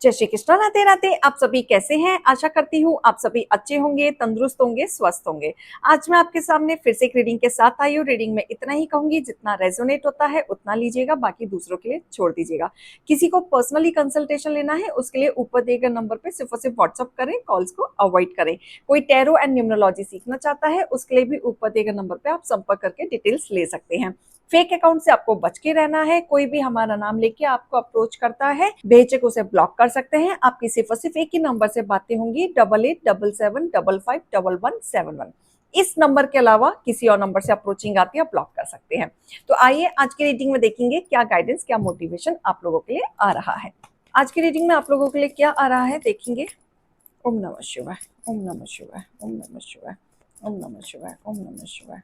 जय श्री कृष्ण। राधे राधे। आप सभी कैसे हैं? आशा करती हूँ आप सभी अच्छे होंगे, तंदुरुस्त होंगे, स्वस्थ होंगे। आज मैं आपके सामने फिर से एक रीडिंग के साथ आई हूँ। रीडिंग में इतना ही कहूंगी, जितना रेजोनेट होता है उतना लीजिएगा, बाकी दूसरों के लिए छोड़ दीजिएगा। किसी को पर्सनली कंसल्टेशन लेना है उसके लिए ऊपर दिए गए नंबर पे सिर्फ और सिर्फ व्हाट्सअप करें, कॉल्स को अवॉइड करें। कोई टैरो एंड न्यूमरोलॉजी सीखना चाहता है उसके लिए भी ऊपर दिए गए नंबर पे आप संपर्क करके डिटेल्स ले सकते हैं। फेक अकाउंट से आपको बच के रहना है। कोई भी हमारा नाम लेके आपको अप्रोच करता है, बेझिझक उसे ब्लॉक कर सकते हैं। आपकी सिर्फ और सिर्फ एक ही नंबर से बातें होंगी, 8877555171। इस नंबर के अलावा किसी और नंबर से अप्रोचिंग आती है, आप ब्लॉक कर सकते हैं। तो आइए आज की रीडिंग में देखेंगे क्या गाइडेंस, क्या मोटिवेशन आप लोगों के लिए आ रहा है। आज की रीडिंग में आप लोगों के लिए क्या आ रहा है देखेंगे। ओम नमः शिवाय, ओम नमः शिवाय, ओम नमः शिवाय, ओम नमः शिवाय, ओम नमः शिवाय,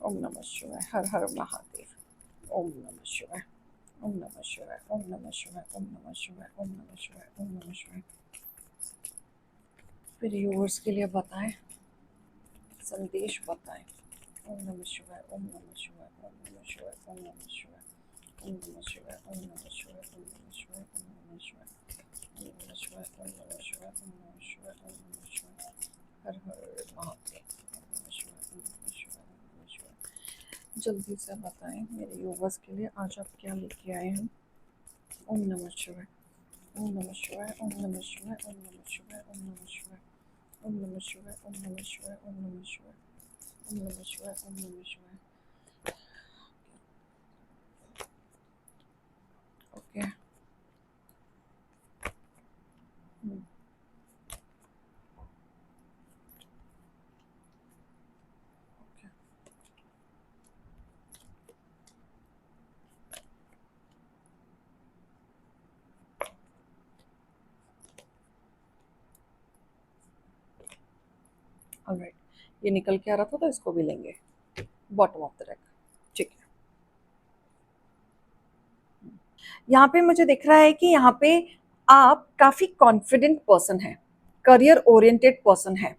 ओम नमः शिवाय, हर हर महादेव। ओम नमः शिवाय, ओम नमः शिवाय, ओम नमः शिवाय, ओम नमः शिवाय, ओम नमः शिवाय, ओम नमः शिवाय। फिर व्यूअर्स के लिए बताएं, संदेश बताएं। ओम नमः शिवाय, ओम नमः शिवाय, ओम नमः शिवाय, ओम नमः शिवाय, ओम नमः शिवाय, ओम नमः शिवाय, ओम नमः शिवाय, ओम नमः शिवाय, ओम नमः शिवाय, ओम नमः शिवाय, ओम नमः शिवाय, ओम नमः शिवाय, हर हर महादेव। ओम नमः शिवाय, ओम नमः शिवाय, ओम नमः शिवाय। जल्दी से बताएं मेरे व्यूअर्स के लिए आज आप क्या लेके आए हैं। ओम नमः शिवाय, ओम नमः शिवाय, ओम नमः शिवाय, ओम नमः शिवाय, ओम नमः शिवाय, ओम नमः शिवाय, ओम नमः शिवाय, ओम नमः शिवाय, ओम नमः शिवाय, ओम नमः शिवाय। Okay, okay, alright. ये निकल के आ रहा था तो इसको भी लेंगे, बॉटम ऑफ द डेक। ठीक है, यहाँ पे मुझे दिख रहा है कि यहाँ पे आप काफी कॉन्फिडेंट पर्सन हैं, करियर ओरिएंटेड पर्सन है,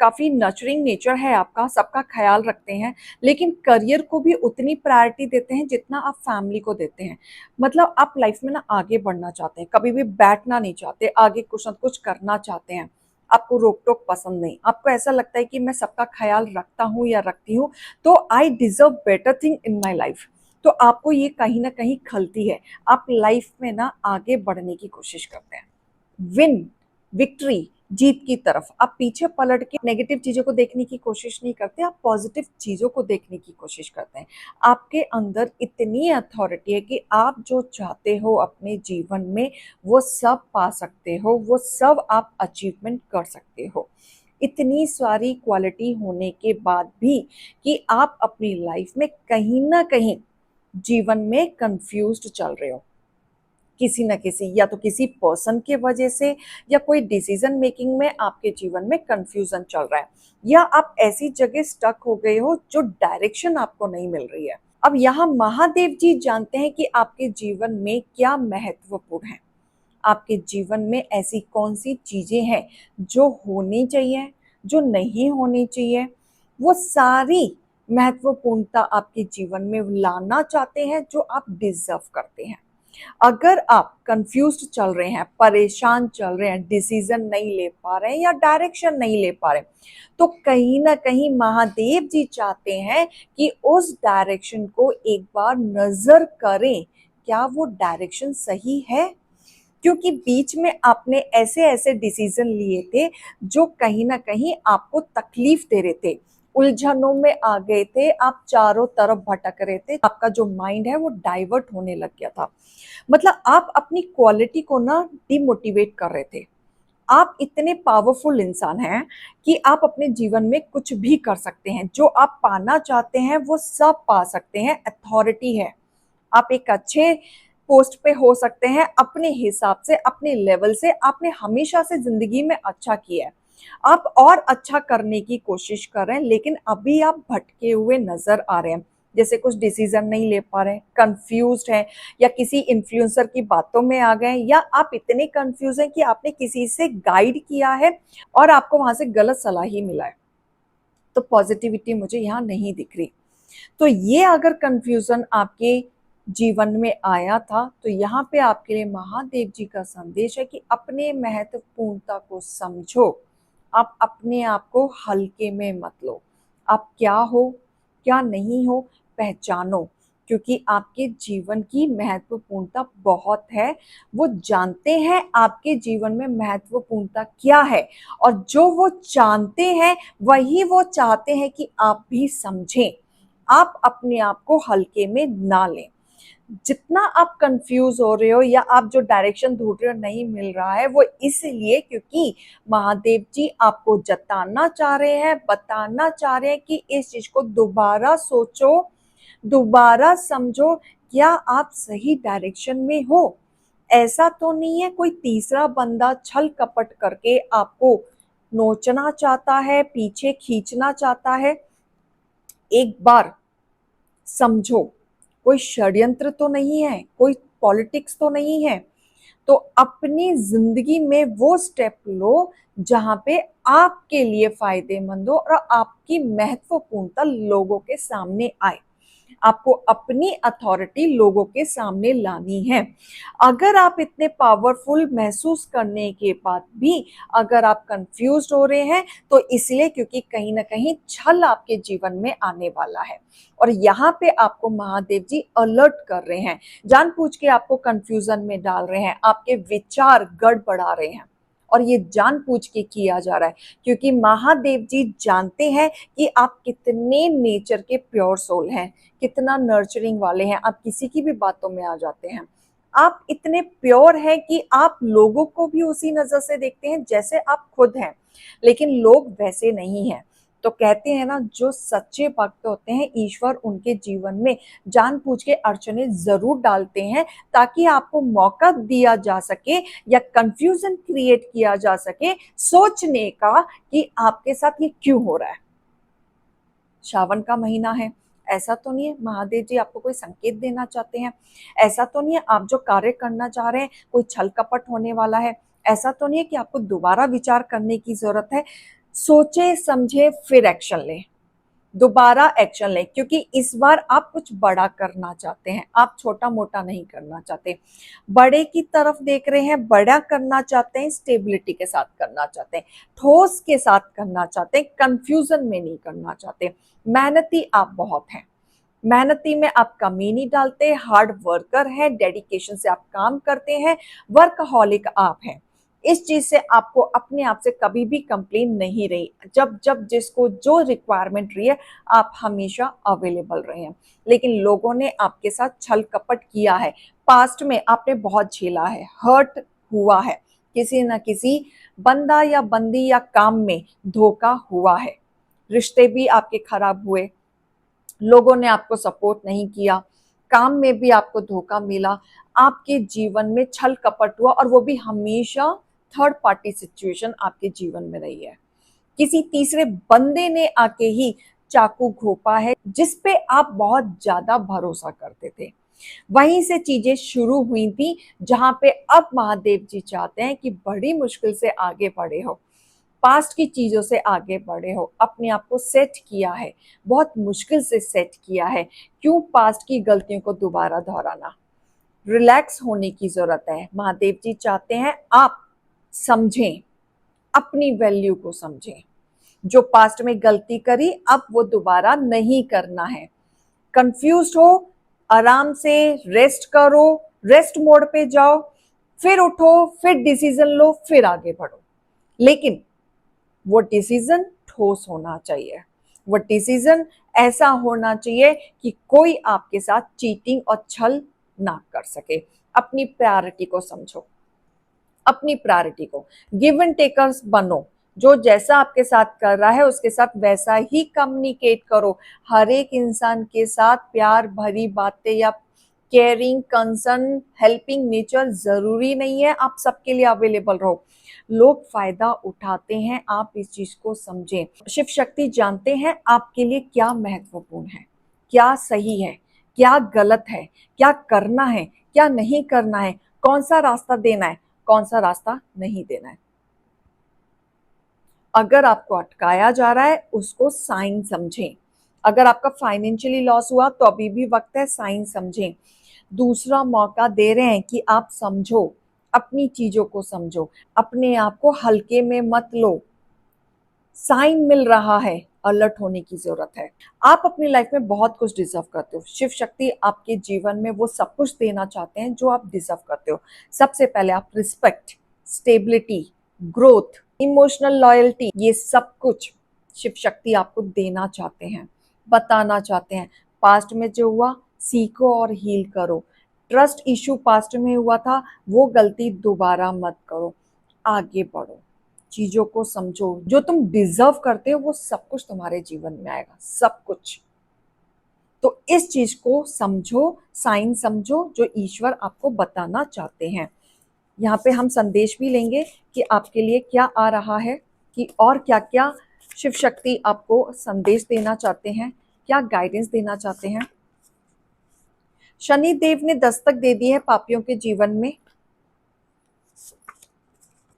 काफी नर्चरिंग नेचर है आपका, सबका ख्याल रखते हैं, लेकिन करियर को भी उतनी प्रायोरिटी देते हैं जितना आप फैमिली को देते हैं। मतलब आप लाइफ में ना आगे बढ़ना चाहते हैं, कभी भी बैठना नहीं चाहते, आगे कुछ ना कुछ करना चाहते हैं। आपको रोक टोक पसंद नहीं, आपको ऐसा लगता है कि मैं सबका ख्याल रखता हूँ या रखती हूँ तो I deserve better thing in my life. तो आपको ये कहीं ना कहीं खलती है। आप लाइफ में ना आगे बढ़ने की कोशिश करते हैं, विन, विक्ट्री, जीत की तरफ। आप पीछे पलट के नेगेटिव चीजों को देखने की कोशिश नहीं करते, आप पॉजिटिव चीजों को देखने की कोशिश करते हैं। आपके अंदर इतनी अथॉरिटी है कि आप जो चाहते हो अपने जीवन में वो सब पा सकते हो, वो सब आप अचीवमेंट कर सकते हो। इतनी सारी क्वालिटी होने के बाद भी कि आप अपनी लाइफ में कहीं ना कहीं जीवन में कंफ्यूज्ड चल रहे हो, किसी न किसी, या तो किसी पर्सन के वजह से, या कोई डिसीजन मेकिंग में आपके जीवन में कंफ्यूजन चल रहा है, या आप ऐसी जगह स्टक हो गए हो जो डायरेक्शन आपको नहीं मिल रही है। अब यहाँ महादेव जी जानते हैं कि आपके जीवन में क्या महत्वपूर्ण है, आपके जीवन में ऐसी कौन सी चीजें हैं जो होनी चाहिए, जो नहीं होनी चाहिए। वो सारी महत्वपूर्णता आपके जीवन में लाना चाहते हैं जो आप डिजर्व करते हैं। अगर आप कंफ्यूज्ड चल रहे हैं, परेशान चल रहे हैं, डिसीजन नहीं ले पा रहे हैं या डायरेक्शन नहीं ले पा रहे, तो कहीं ना कहीं महादेव जी चाहते हैं कि उस डायरेक्शन को एक बार नजर करें, क्या वो डायरेक्शन सही है। क्योंकि बीच में आपने ऐसे ऐसे डिसीजन लिए थे जो कहीं ना कहीं आपको तकलीफ दे रहे थे, उलझनों में आ गए थे, आप चारों तरफ भटक रहे थे, आपका जो माइंड है वो डाइवर्ट होने लग गया था। मतलब आप अपनी क्वालिटी को ना डिमोटिवेट कर रहे थे। आप इतने पावरफुल इंसान हैं कि आप अपने जीवन में कुछ भी कर सकते हैं, जो आप पाना चाहते हैं वो सब पा सकते हैं, अथॉरिटी है। आप एक अच्छे पोस्ट पे हो सकते हैं अपने हिसाब से, अपने लेवल से। आपने हमेशा से जिंदगी में अच्छा किया है, आप और अच्छा करने की कोशिश कर रहे हैं, लेकिन अभी आप भटके हुए नजर आ रहे हैं। जैसे कुछ डिसीजन नहीं ले पा रहे हैं, कंफ्यूज्ड हैं, या किसी इन्फ्लुएंसर की बातों में आ गए, या आप इतने कंफ्यूज हैं कि आपने किसी से गाइड किया है और आपको वहां से गलत सलाह ही मिला है। तो पॉजिटिविटी मुझे यहाँ नहीं दिख रही। तो ये अगर कंफ्यूजन आपके जीवन में आया था, तो यहाँ पे आपके लिए महादेव जी का संदेश है कि अपने महत्वपूर्णता को समझो। आप अपने आप को हल्के में मत लो। आप क्या हो, क्या नहीं हो, पहचानो, क्योंकि आपके जीवन की महत्वपूर्णता बहुत है। वो जानते हैं आपके जीवन में महत्वपूर्णता क्या है, और जो वो जानते हैं वही वो चाहते हैं कि आप भी समझें। आप अपने आप को हल्के में ना लें। जितना आप कंफ्यूज हो रहे हो या आप जो डायरेक्शन ढूंढ रहे हो नहीं मिल रहा है, वो इसलिए क्योंकि महादेव जी आपको जताना चाह रहे हैं, बताना चाह रहे हैं कि इस चीज को दोबारा सोचो, दोबारा समझो, क्या आप सही डायरेक्शन में हो। ऐसा तो नहीं है कोई तीसरा बंदा छल कपट करके आपको नोचना चाहता है, पीछे खींचना चाहता है। एक बार समझो, कोई षड्यंत्र तो नहीं है, कोई पॉलिटिक्स तो नहीं है। तो अपनी जिंदगी में वो स्टेप लो जहां पे आपके लिए फायदेमंद हो और आपकी महत्वपूर्णता लोगों के सामने आए। आपको अपनी अथॉरिटी लोगों के सामने लानी है। अगर आप इतने पावरफुल महसूस करने के बाद भी अगर आप कंफ्यूज हो रहे हैं, तो इसलिए क्योंकि कहीं ना कहीं छल आपके जीवन में आने वाला है, और यहाँ पे आपको महादेव जी अलर्ट कर रहे हैं, जानबूझ के आपको कंफ्यूजन में डाल रहे हैं, आपके विचार गड़बड़ा रहे हैं, और ये जानबूझ के किया जा रहा है क्योंकि महादेव जी जानते हैं कि आप कितने नेचर के प्योर सोल हैं, कितना नर्चरिंग वाले हैं, आप किसी की भी बातों में आ जाते हैं। आप इतने प्योर हैं कि आप लोगों को भी उसी नजर से देखते हैं जैसे आप खुद हैं, लेकिन लोग वैसे नहीं हैं। तो कहते हैं ना, जो सच्चे भक्त होते हैं ईश्वर उनके जीवन में जानबूझ के अड़चने जरूर डालते हैं, ताकि आपको मौका दिया जा सके या कंफ्यूजन क्रिएट किया जा सके सोचने का कि आपके साथ ये क्यों हो रहा है। श्रावण का महीना है, ऐसा तो नहीं है महादेव जी आपको कोई संकेत देना चाहते हैं, ऐसा तो नहीं है आप जो कार्य करना चाह रहे हैं कोई छल कपट होने वाला है, ऐसा तो नहीं है कि आपको दोबारा विचार करने की जरूरत है। सोचे समझे फिर एक्शन लें, दोबारा एक्शन लें, क्योंकि इस बार आप कुछ बड़ा करना चाहते हैं, आप छोटा मोटा नहीं करना चाहते, बड़े की तरफ देख रहे हैं, बड़ा करना चाहते हैं, स्टेबिलिटी के साथ करना चाहते हैं, ठोस के साथ करना चाहते हैं, कंफ्यूजन में नहीं करना चाहते। मेहनती आप बहुत हैं, मेहनती में आप कमी नहीं डालते, हार्ड वर्कर हैं, डेडिकेशन से आप काम करते हैं, वर्कहॉलिक आप हैं। इस चीज से आपको अपने आप से कभी भी कंप्लेन नहीं रही, जब जब जिसको जो रिक्वायरमेंट रही है आप हमेशा अवेलेबल रहे हैं। लेकिन लोगों ने आपके साथ छल कपट किया है, पास्ट में आपने बहुत झेला है, हर्ट हुआ है, किसी न किसी बंदा या बंदी या काम में धोखा हुआ है, रिश्ते भी आपके खराब हुए, लोगों ने आपको सपोर्ट नहीं किया, काम में भी आपको धोखा मिला, आपके जीवन में छल कपट हुआ, और वो भी हमेशा थर्ड पार्टी सिचुएशन आपके जीवन में रही है। किसी तीसरे बंदे ने आके ही चाकू घोंपा है जिस पे आप बहुत ज्यादा भरोसा करते थे। वहीं से चीजें शुरू हुई थी, जहां पे अब महादेव जी चाहते हैं कि बड़ी मुश्किल से आगे बढ़े हो, पास्ट की चीजों से आगे बढ़े हो, अपने आप को सेट किया है, बहुत मुश्किल से सेट किया है, क्यों पास्ट की गलतियों को दोबारा दोहराना। रिलैक्स होने की जरूरत है। महादेव जी चाहते हैं आप समझें, अपनी वैल्यू को समझें, जो पास्ट में गलती करी अब वो दोबारा नहीं करना है। कंफ्यूज हो, आराम से रेस्ट करो, रेस्ट मोड पे जाओ, फिर उठो, फिर डिसीजन लो, फिर आगे बढ़ो। लेकिन वो डिसीजन ठोस होना चाहिए, वो डिसीजन ऐसा होना चाहिए कि कोई आपके साथ चीटिंग और छल ना कर सके। अपनी प्रायोरिटी को समझो, अपनी प्रायोरिटी को, गिव एंड टेकर्स बनो, जो जैसा आपके साथ कर रहा है उसके साथ वैसा ही कम्युनिकेट करो। हर एक इंसान के साथ प्यार भरी बातें या केयरिंग, कंसर्न, हेल्पिंग नेचर जरूरी नहीं है आप सबके लिए अवेलेबल रहो। लोग फायदा उठाते हैं, आप इस चीज को समझें। शिव शक्ति जानते हैं आपके लिए क्या महत्वपूर्ण है, क्या सही है, क्या गलत है, क्या करना है, क्या नहीं करना है, कौन सा रास्ता देना है, कौन सा रास्ता नहीं देना है। अगर आपको अटकाया जा रहा है उसको साइन समझें। अगर आपका फाइनेंशियली लॉस हुआ तो अभी भी वक्त है, साइन समझें। दूसरा मौका दे रहे हैं कि आप समझो, अपनी चीजों को समझो, अपने आप को हल्के में मत लो। साइन मिल रहा है, अलर्ट होने की जरूरत है। आप अपनी लाइफ में बहुत कुछ डिजर्व करते हो। शिव शक्ति आपके जीवन में वो सब कुछ देना चाहते हैं जो आप डिजर्व करते हो। सबसे पहले आप respect, stability, growth, emotional loyalty, ये सब कुछ शिव शक्ति आपको देना चाहते हैं, बताना चाहते हैं। पास्ट में जो हुआ सीखो और हील करो। ट्रस्ट इशू पास्ट में हुआ था, वो गलती दोबारा मत करो, आगे बढ़ो, चीजों को समझो। जो तुम डिजर्व करते हो वो सब कुछ तुम्हारे जीवन में आएगा, सब कुछ। तो इस चीज को समझो, साइन समझो जो ईश्वर आपको बताना चाहते हैं। यहाँ पे हम संदेश भी लेंगे कि आपके लिए क्या आ रहा है, कि और क्या क्या शिव शक्ति आपको संदेश देना चाहते हैं, क्या गाइडेंस देना चाहते हैं। शनि देव ने दस्तक दे दी है पापियों के जीवन में।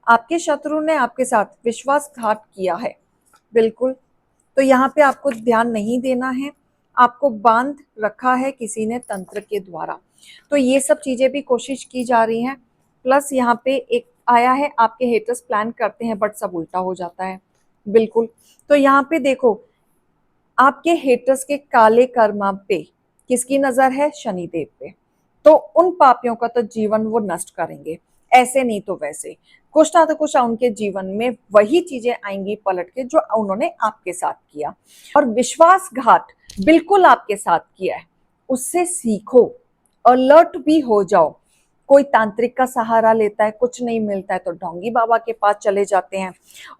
आपके शत्रु ने आपके साथ विश्वासघात किया है, बिल्कुल। तो यहाँ पे आपको ध्यान नहीं देना है, आपको बांध रखा है किसी ने तंत्र के द्वारा। तो ये सब चीजें भी कोशिश की जा रही हैं। प्लस यहाँ पे एक आया है, आपके हेटर्स प्लान करते हैं बट सब उल्टा हो जाता है, बिल्कुल। तो यहाँ पे देखो, आपके हेटर्स के काले कर्मा पे किसकी नजर है? शनिदेव पे। तो उन पापियों का तो जीवन वो नष्ट करेंगे, ऐसे नहीं तो वैसे। कुछ ना तो कुछ उनके जीवन में वही चीजें आएंगी पलट के जो उन्होंने आपके साथ किया, और विश्वासघात बिल्कुल आपके साथ किया है, उससे सीखो, अलर्ट भी हो जाओ। कोई तांत्रिक का सहारा लेता है, कुछ नहीं मिलता है तो ढोंगी बाबा के पास चले जाते हैं,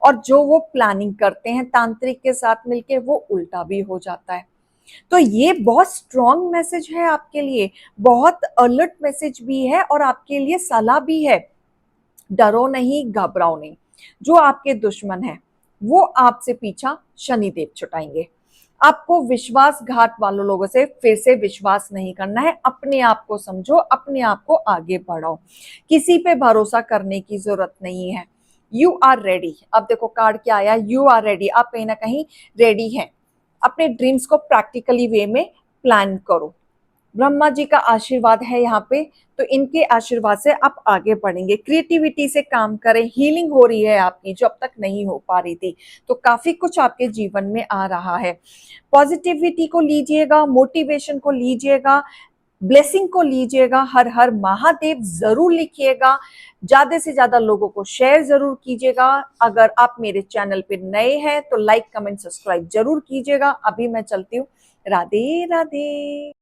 और जो वो प्लानिंग करते हैं तांत्रिक के साथ मिलके वो उल्टा भी हो जाता है। तो ये बहुत स्ट्रॉन्ग मैसेज है आपके लिए, बहुत अलर्ट मैसेज भी है, और आपके लिए सलाह भी है। डरो नहीं, घबराओ नहीं। जो आपके दुश्मन है वो आपसे पीछा शनिदेव छुटाएंगे। आपको विश्वासघात वालों लोगों से फिर से विश्वास नहीं करना है। अपने आप को समझो, अपने आप को आगे बढ़ाओ, किसी पे भरोसा करने की जरूरत नहीं है। You are ready. अब देखो कार्ड क्या आया, यू आर रेडी। आप कहीं ना कहीं रेडी हैं। अपने ड्रीम्स को प्रैक्टिकली वे में प्लान करो। ब्रह्मा जी का आशीर्वाद है यहाँ पे, तो इनके आशीर्वाद से आप आगे बढ़ेंगे। क्रिएटिविटी से काम करें, हीलिंग हो रही है आपकी जो अब तक नहीं हो पा रही थी, तो काफी कुछ आपके जीवन में आ रहा है। पॉजिटिविटी को लीजिएगा, मोटिवेशन को लीजिएगा, ब्लेसिंग को लीजिएगा। हर हर महादेव जरूर लिखिएगा, ज्यादा से ज्यादा लोगों को शेयर जरूर कीजिएगा। अगर आप मेरे चैनल पे नए हैं तो लाइक कमेंट सब्सक्राइब जरूर कीजिएगा। अभी मैं चलती हूँ, राधे राधे।